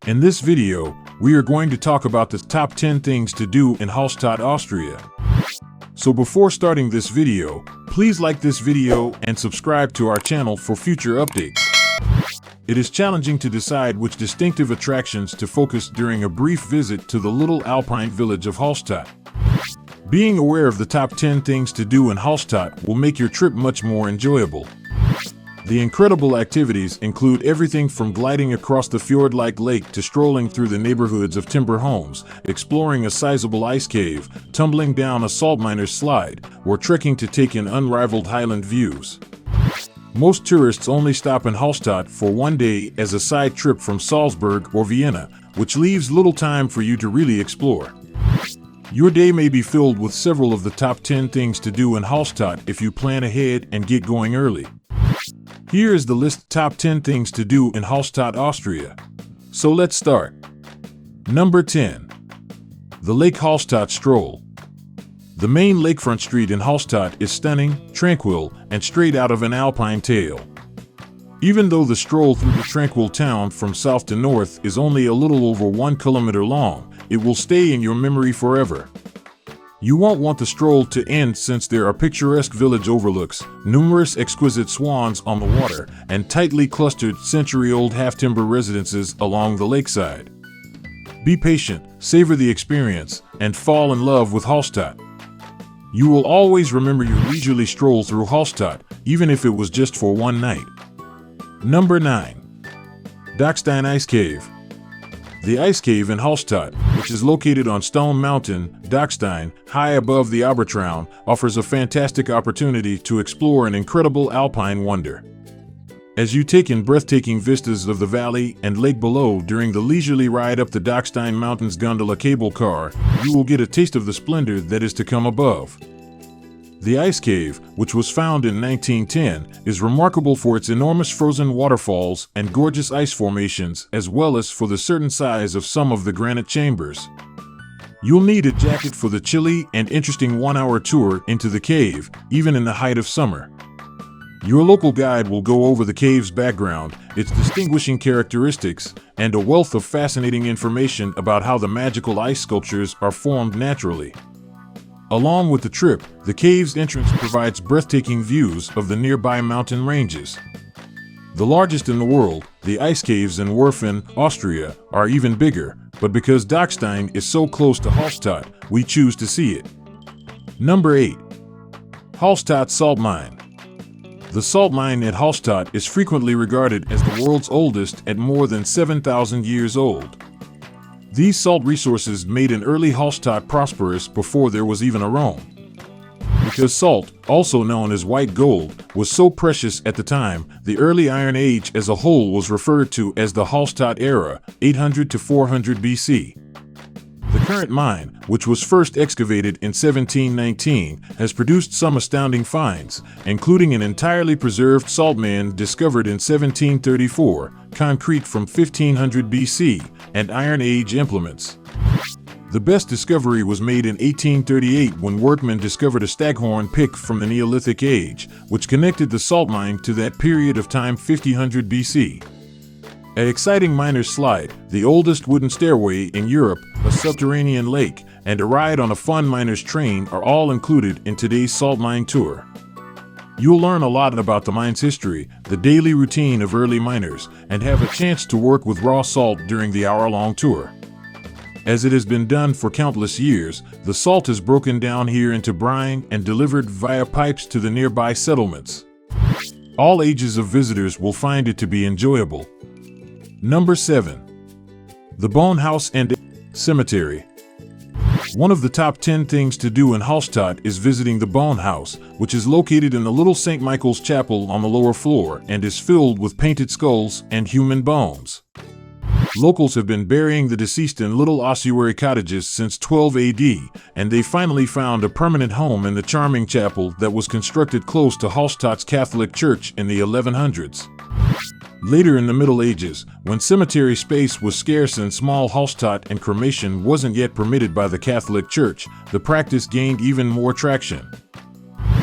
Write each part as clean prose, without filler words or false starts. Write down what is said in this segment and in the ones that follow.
In this video, we are going to talk about the top 10 things to do in Hallstatt, Austria. So before starting this video, please like this video and subscribe to our channel for future updates. It is challenging to decide which distinctive attractions to focus during a brief visit to the little alpine village of Hallstatt. Being aware of the top 10 things to do in Hallstatt will make your trip much more enjoyable. The incredible activities include everything from gliding across the fjord-like lake to strolling through the neighborhoods of timber homes, exploring a sizable ice cave, tumbling down a salt miner's slide, or trekking to take in unrivaled highland views. Most tourists only stop in Hallstatt for one day as a side trip from Salzburg or Vienna, which leaves little time for you to really explore. Your day may be filled with several of the top 10 things to do in Hallstatt if you plan ahead and get going early. Here is the list of top 10 things to do in Hallstatt, Austria. So let's start. Number 10. The Lake Hallstatt Stroll. The main lakefront street in Hallstatt is stunning, tranquil, and straight out of an alpine tale. Even though the stroll through the tranquil town from south to north is only a little over 1 kilometer long, it will stay in your memory forever. You won't want the stroll to end since there are picturesque village overlooks, numerous exquisite swans on the water, and tightly clustered century-old half-timber residences along the lakeside. Be patient, savor the experience, and fall in love with Hallstatt. You will always remember your leisurely stroll through Hallstatt, even if it was just for one night. Number 9. Dachstein Ice Cave. The ice cave in Hallstatt, which is located on Stone Mountain, Dachstein, high above the Obertraum, offers a fantastic opportunity to explore an incredible alpine wonder. As you take in breathtaking vistas of the valley and lake below during the leisurely ride up the Dachstein Mountains gondola cable car, you will get a taste of the splendor that is to come above. The ice cave, which was found in 1910, is remarkable for its enormous frozen waterfalls and gorgeous ice formations, as well as for the certain size of some of the granite chambers. You'll need a jacket for the chilly and interesting one-hour tour into the cave, even in the height of summer. Your local guide will go over the cave's background, its distinguishing characteristics, and a wealth of fascinating information about how the magical ice sculptures are formed naturally. Along with the trip, the cave's entrance provides breathtaking views of the nearby mountain ranges. The largest in the world, the ice caves in Werfen, Austria, are even bigger, but because Dachstein is so close to Hallstatt, we choose to see it. Number 8. Hallstatt Salt Mine. The salt mine at Hallstatt is frequently regarded as the world's oldest at more than 7,000 years old. These salt resources made an early Hallstatt prosperous before there was even a Rome. Because salt, also known as white gold, was so precious at the time, the early Iron Age as a whole was referred to as the Hallstatt era, 800 to 400 BC. The current mine, which was first excavated in 1719, has produced some astounding finds, including an entirely preserved salt man discovered in 1734, concrete from 1500 BC, and Iron Age implements. The best discovery was made in 1838 when workmen discovered a staghorn pick from the Neolithic Age, which connected the salt mine to that period of time 1500 BC. An exciting miner's slide, the oldest wooden stairway in Europe, a subterranean lake, and a ride on a fun miner's train are all included in today's salt mine tour. You'll learn a lot about the mine's history, the daily routine of early miners, and have a chance to work with raw salt during the hour-long tour. As it has been done for countless years, the salt is broken down here into brine and delivered via pipes to the nearby settlements. All ages of visitors will find it to be enjoyable. Number 7. The Bone House and Cemetery. One of the top 10 things to do in Hallstatt is visiting the Bone House, which is located in the little St. Michael's Chapel on the lower floor and is filled with painted skulls and human bones. Locals have been burying the deceased in little ossuary cottages since 12 AD, and they finally found a permanent home in the charming chapel that was constructed close to Hallstatt's Catholic Church in the 1100s. Later in the Middle Ages, when cemetery space was scarce and small Hallstatt and cremation wasn't yet permitted by the Catholic Church, the practice gained even more traction.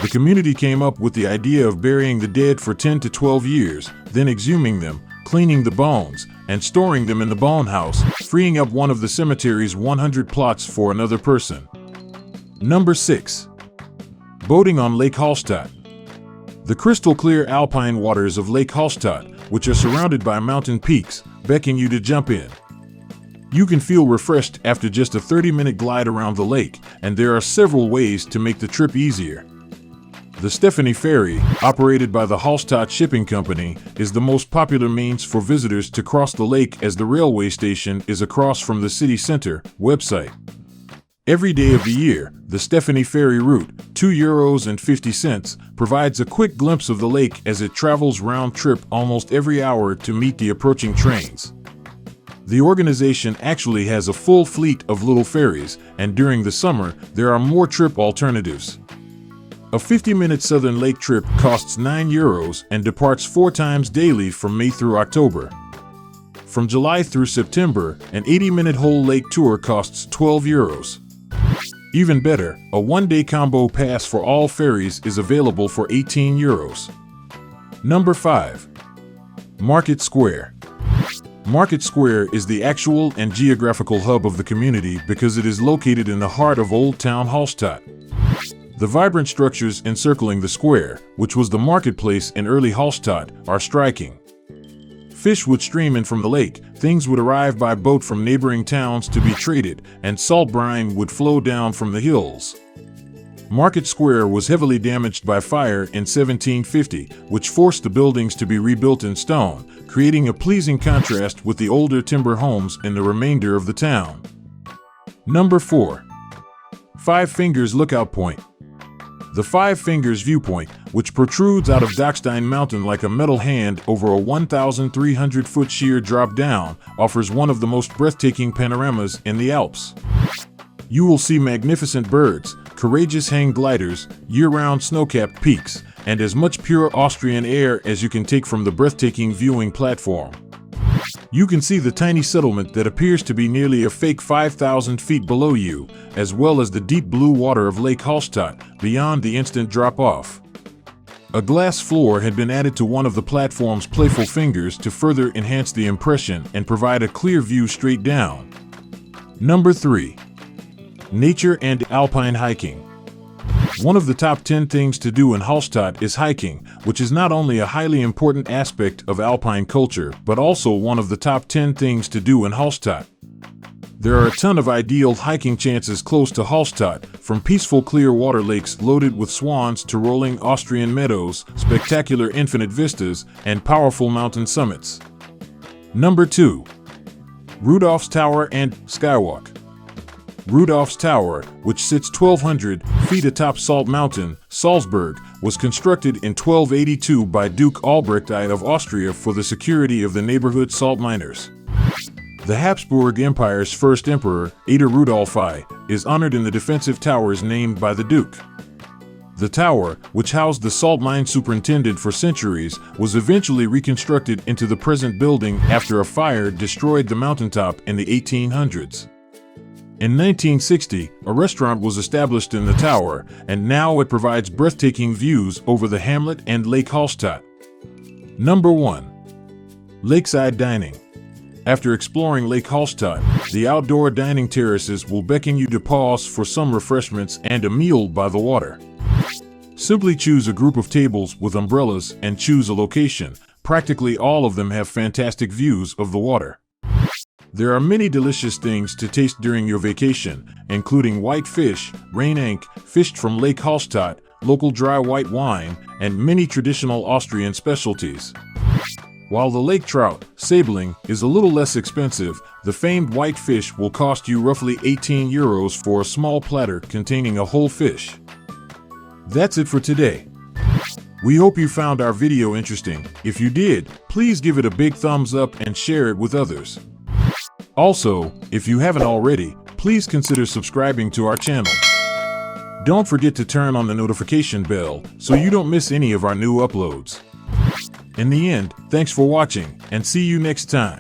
The community came up with the idea of burying the dead for 10 to 12 years, then exhuming them, cleaning the bones, and storing them in the bone house, freeing up one of the cemetery's 100 plots for another person. Number 6. Boating on Lake Hallstatt. The crystal-clear alpine waters of Lake Hallstatt, which are surrounded by mountain peaks, beckon you to jump in. You can feel refreshed after just a 30-minute glide around the lake, and there are several ways to make the trip easier. The Stephanie Ferry, operated by the Hallstatt Shipping Company, is the most popular means for visitors to cross the lake, as the railway station is across from the city center. Website. Every day of the year, the Stephanie Ferry route, €2.50, provides a quick glimpse of the lake as it travels round trip almost every hour to meet the approaching trains. The organization actually has a full fleet of little ferries, and during the summer, there are more trip alternatives. A 50-minute Southern Lake trip costs €9 and departs 4 times daily from May through October. From July through September, an 80-minute whole lake tour costs €12. Even better, a one-day combo pass for all ferries is available for €18. Number 5. Market Square. Market Square is the actual and geographical hub of the community because it is located in the heart of Old Town Hallstatt. The vibrant structures encircling the square, which was the marketplace in early Hallstatt, are striking. Fish would stream in from the lake, things would arrive by boat from neighboring towns to be traded, and salt brine would flow down from the hills. Market Square was heavily damaged by fire in 1750, which forced the buildings to be rebuilt in stone, creating a pleasing contrast with the older timber homes in the remainder of the town. Number 4. Five Fingers Lookout Point. The Five Fingers Viewpoint, which protrudes out of Dockstein Mountain like a metal hand over a 1,300-foot sheer drop down, offers one of the most breathtaking panoramas in the Alps. You will see magnificent birds, courageous hang gliders, year-round snow-capped peaks, and as much pure Austrian air as you can take from the breathtaking viewing platform. You can see the tiny settlement that appears to be nearly a fake 5,000 feet below you, as well as the deep blue water of Lake Hallstatt beyond the instant drop-off. A glass floor had been added to one of the platform's playful fingers to further enhance the impression and provide a clear view straight down. Number 3. Nature and alpine hiking. One of the top 10 things to do in Hallstatt is hiking, which is not only a highly important aspect of alpine culture, but also one of the top 10 things to do in Hallstatt. There are a ton of ideal hiking chances close to Hallstatt, from peaceful clear water lakes loaded with swans to rolling Austrian meadows, spectacular infinite vistas, and powerful mountain summits. Number 2. Rudolph's Tower and Skywalk. Rudolph's Tower, which sits 1,200 feet atop Salt Mountain, Salzburg, was constructed in 1282 by Duke Albrecht I of Austria for the security of the neighborhood salt miners. The Habsburg Empire's first emperor, Ada Rudolph I, is honored in the defensive towers named by the Duke. The tower, which housed the salt mine superintendent for centuries, was eventually reconstructed into the present building after a fire destroyed the mountaintop in the 1800s. In 1960, a restaurant was established in the tower, and now it provides breathtaking views over the hamlet and Lake Hallstatt. Number 1. Lakeside Dining. After exploring Lake Hallstatt, the outdoor dining terraces will beckon you to pause for some refreshments and a meal by the water. Simply choose a group of tables with umbrellas and choose a location. Practically all of them have fantastic views of the water. There are many delicious things to taste during your vacation, including white fish, rain ink, fished from Lake Hallstatt, local dry white wine, and many traditional Austrian specialties. While the lake trout, sabling, is a little less expensive, the famed white fish will cost you roughly €18 for a small platter containing a whole fish. That's it for today. We hope you found our video interesting. If you did, please give it a big thumbs up and share it with others. Also, if you haven't already, please consider subscribing to our channel. Don't forget to turn on the notification bell so you don't miss any of our new uploads. In the end, thanks for watching, and see you next time.